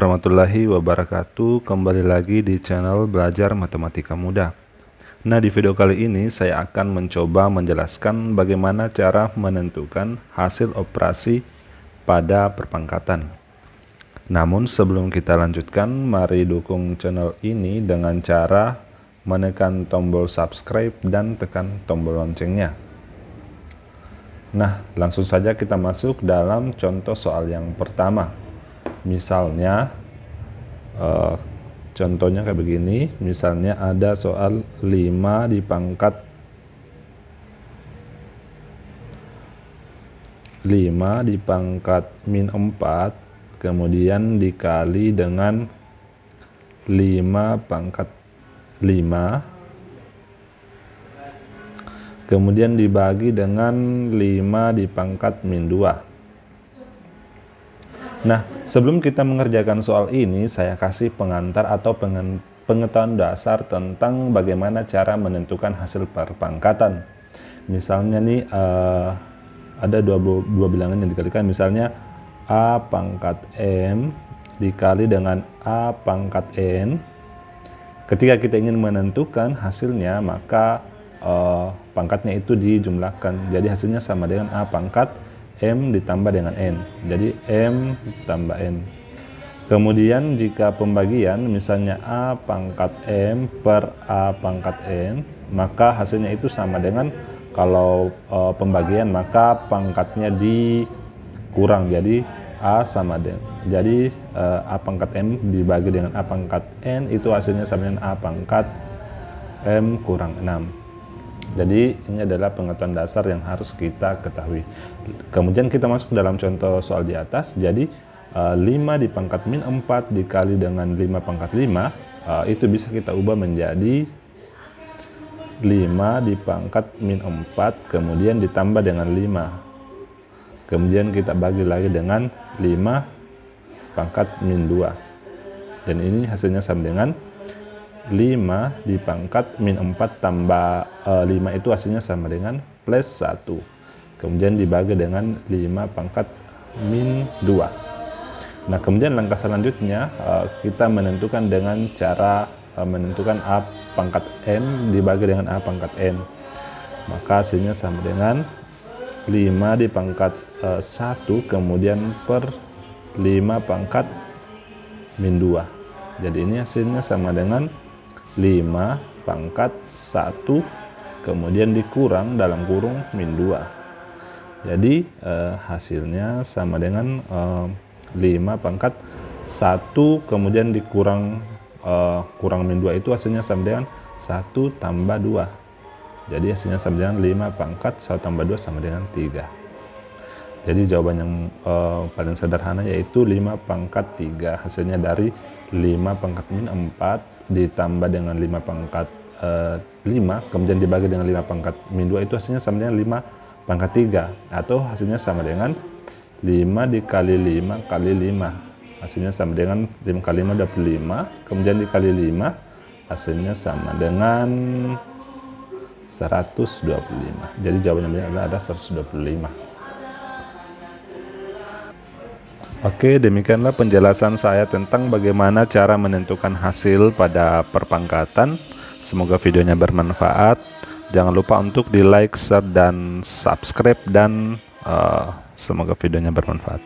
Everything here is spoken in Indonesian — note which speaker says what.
Speaker 1: warahmatullahi wabarakatuh. Kembali lagi di channel Belajar Matematika Mudah. Nah, di video kali ini saya akan mencoba menjelaskan bagaimana cara menentukan hasil operasi pada perpangkatan. Namun sebelum kita lanjutkan, mari dukung channel ini dengan cara menekan tombol subscribe dan tekan tombol loncengnya. Nah, langsung saja kita masuk dalam contoh soal yang pertama. Misalnya, contohnya kayak begini. Misalnya ada soal 5 dipangkat min 4, kemudian dikali dengan 5 pangkat 5, kemudian dibagi dengan 5 dipangkat min 2. Nah, sebelum kita mengerjakan soal ini, saya kasih pengantar atau pengetahuan dasar tentang bagaimana cara menentukan hasil perpangkatan. Misalnya nih, ada dua bilangan yang dikalikan. Misalnya A pangkat M dikali dengan A pangkat N. Ketika kita ingin menentukan hasilnya, maka pangkatnya itu dijumlahkan. Jadi hasilnya sama dengan A pangkat M ditambah dengan N. Jadi M tambah N. Kemudian jika pembagian, misalnya A pangkat M per A pangkat N, maka hasilnya itu sama dengan, kalau pembagian maka pangkatnya dikurang. Jadi A sama dengan, jadi A pangkat M dibagi dengan A pangkat N, itu hasilnya sama dengan A pangkat M kurang 6. Jadi ini adalah pengetahuan dasar yang harus kita ketahui. Kemudian kita masuk dalam contoh soal di atas. Jadi 5 dipangkat min 4 dikali dengan 5 pangkat 5, itu bisa kita ubah menjadi 5 dipangkat min 4 kemudian ditambah dengan 5. Kemudian kita bagi lagi dengan 5 pangkat min 2. Dan ini hasilnya sama dengan 5 dipangkat min 4 tambah 5, itu hasilnya sama dengan plus 1. Kemudian dibagi dengan 5 pangkat min 2. Nah, kemudian langkah selanjutnya kita menentukan dengan cara menentukan A pangkat M dibagi dengan A pangkat N. Maka hasilnya sama dengan 5 dipangkat 1 kemudian per 5 pangkat min 2. Jadi ini hasilnya sama dengan 5 pangkat 1 kemudian dikurang dalam kurung min 2. Jadi hasilnya sama dengan 5 pangkat 1 kemudian dikurang kurang min 2, itu hasilnya sama dengan 1 tambah 2. Jadi hasilnya sama dengan 5 pangkat 1 tambah 2 sama dengan 3. Jadi jawaban yang paling sederhana yaitu 5 pangkat 3. Hasilnya dari 5 pangkat min 4 ditambah dengan 5 pangkat 5 kemudian dibagi dengan 5 pangkat min 2, itu hasilnya sama dengan 5 pangkat 3, atau hasilnya sama dengan 5 dikali 5 kali 5. Hasilnya sama dengan 5 kali 5 25, kemudian dikali 5 hasilnya sama dengan 125. Jadi jawabannya adalah 125. Oke, demikianlah penjelasan saya tentang bagaimana cara menentukan hasil pada perpangkatan. Semoga videonya bermanfaat. Jangan lupa untuk di like, share, dan subscribe, dan semoga videonya bermanfaat.